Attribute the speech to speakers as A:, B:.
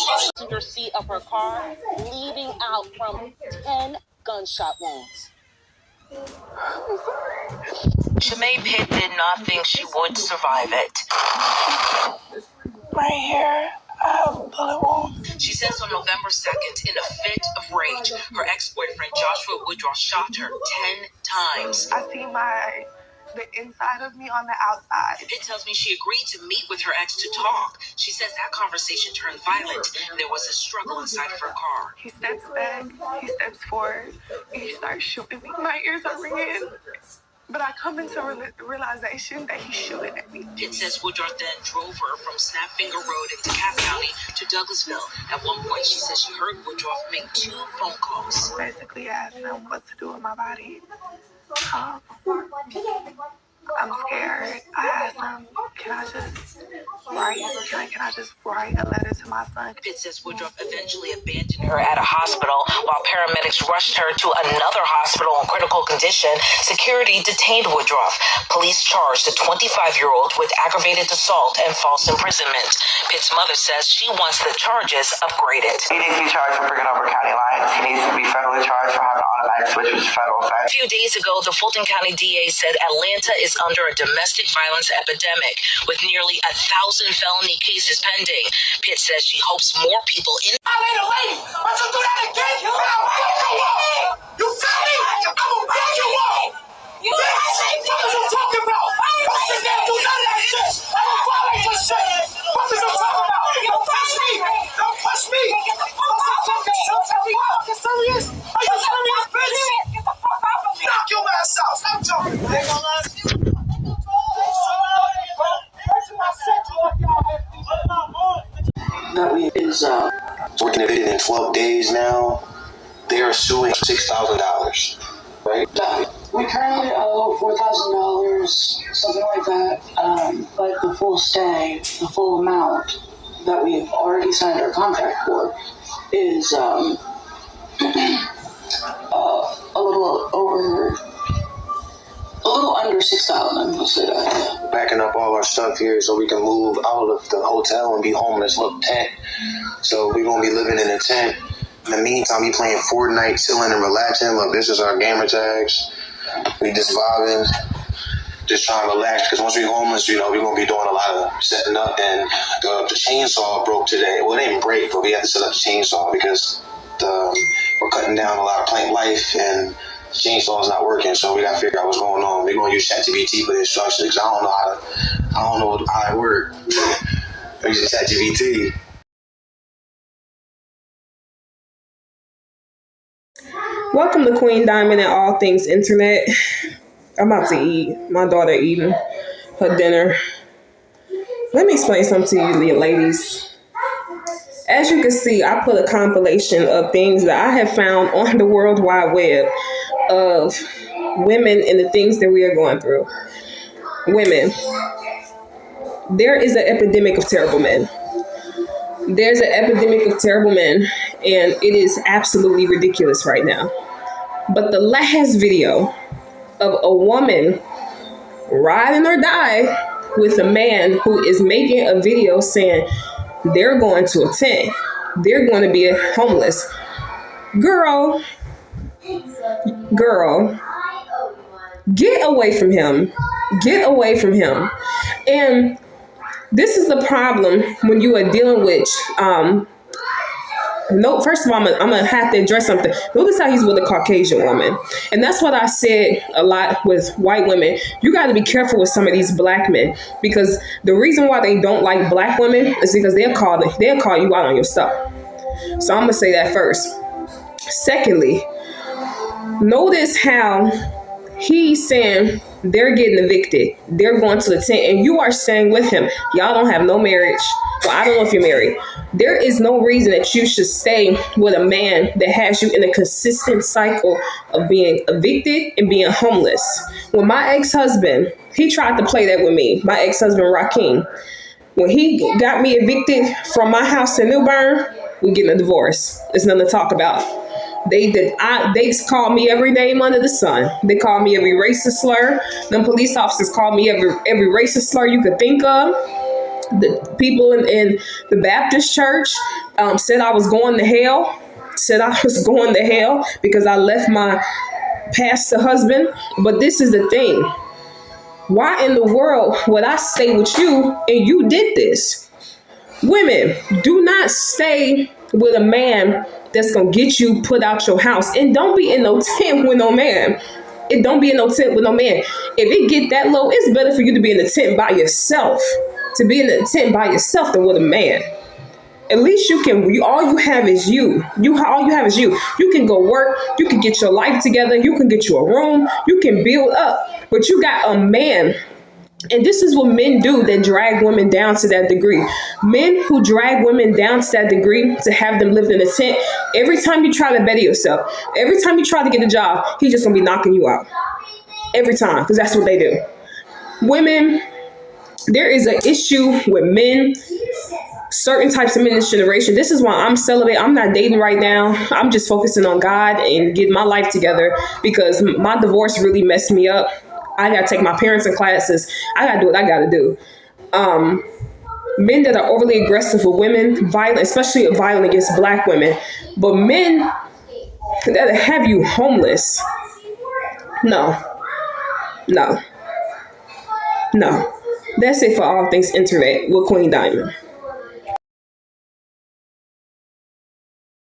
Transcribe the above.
A: Passenger seat of her car, bleeding out from 10 gunshot wounds.
B: Shemaine Pitt did not think she would survive it.
C: Right here, I have a bullet wound.
B: She says on November 2nd, in a fit of rage, her ex-boyfriend Joshua Woodruff shot her 10 times.
C: I see the inside of me on the outside.
B: Pitt tells me she agreed to meet with her ex to talk. She says that conversation turned violent. There was a struggle inside of her car.
C: He steps back, he steps forward, and he starts shooting me. My ears are ringing. But I come into realization that he's shooting at me.
B: Pitt says Woodruff then drove her from Snapfinger Road in DeKalb County to Douglasville. At one point, she says she heard Woodruff make 2 phone calls.
C: Basically asked him what to do with my body. I'm scared. I asked him, can I just write a letter to my son?
B: Pitt says Woodruff eventually abandoned her at a hospital while paramedics rushed her to another hospital in critical condition. Security detained Woodruff. Police charged the 25-year-old with aggravated assault and false imprisonment. Pitt's mother says she wants the charges upgraded.
D: He needs to be charged for breaking over county lines. He needs to be federally charged for having automatic switch, which is federal offense.
B: A few days ago, the Fulton County DA said Atlanta is under a domestic violence epidemic with nearly 1,000 felony cases pending. Pitt says she hopes more people in.
E: I ain't a lady, but you do that again, you feel me? I will break you up. You what is you talking about? Don't sit there and do none of that shit. I will violate your shit. What is you talking about? Don't push me. Don't push me. Are you serious? Are you serious, bitch? Get the fuck out of me. Knock your ass out. Stop joking. I ain't gonna lie to you.
F: That we is working at it in 12 days now. They are suing $6,000, right?
G: We currently owe $4,000, something like that. But the full stay, the full amount that we've already signed our contract for is a little under 6,000. Let's say that.
F: Backing up all our stuff here so we can move out of the hotel and be homeless. Look, tent. So we're gonna be living in a tent. In the meantime, we playing Fortnite, chilling and relaxing. Look, this is our gamer tags. We just vibing, just trying to relax. Because once we homeless, we're gonna be doing a lot of setting up. And the chainsaw broke today. Well, it didn't break, but we had to set up the chainsaw because we're cutting down a lot of plant life and the chainsaw is not working. So we gotta figure out what's going on. We're gonna use ChatGPT for the instructions. Because I don't know how it works. I use ChatGPT.
H: Welcome to Queen Diamond and All Things Internet. I'm about to eat. My daughter eating her dinner. Let me explain something to you ladies. As you can see, I put a compilation of things that I have found on the World Wide Web of women and the things that we are going through. Women. There is an epidemic of terrible men. There's an epidemic of terrible men, and it is absolutely ridiculous right now. But the last video of a woman ride or die with a man who is making a video saying they're going to a tent, they're going to be homeless. Girl, get away from him. Get away from him. And this is the problem when you are dealing with, first of all, I'm going to have to address something. Notice how he's with a Caucasian woman. And that's what I said a lot with white women. You got to be careful with some of these black men, because the reason why they don't like black women is because they'll call you out on your stuff. So I'm going to say that first. Secondly, notice how he's saying they're getting evicted. They're going to the tent and you are staying with him. Y'all don't have no marriage. Well, I don't know if you're married. There is no reason that you should stay with a man that has you in a consistent cycle of being evicted and being homeless. When my ex-husband, he tried to play that with me. My ex-husband, Rakeem, when he got me evicted from my house in New Bern, we're getting a divorce. There's nothing to talk about. They call me every name under the sun. They call me every racist slur. Them police officers call me every racist slur you could think of. The people in the Baptist church said I was going to hell. Said I was going to hell because I left my pastor husband. But this is the thing. Why in the world would I stay with you and you did this? Women, do not stay with a man that's gonna get you put out your house. And don't be in no tent with no man. It don't be in no tent with no man. If it get that low, it's better for you to be in the tent by yourself. To be in the tent by yourself than with a man. At least you can. All you have is you. All you have is you. You can go work. You can get your life together. You can get you a room. You can build up. But you got a man. And this is what men do that drag women down to that degree. Men who drag women down to that degree to have them live in a tent, every time you try to better yourself, every time you try to get a job, he's just going to be knocking you out. Every time, because that's what they do. Women, there is an issue with men, certain types of men in this generation. This is why I'm celibate. I'm not dating right now. I'm just focusing on God and getting my life together because my divorce really messed me up. I got to take my parenting classes. I got to do what I got to do. Men that are overly aggressive with women, violent, especially violent against black women, but men that have you homeless. No. That's it for all things internet with Queen Diamond.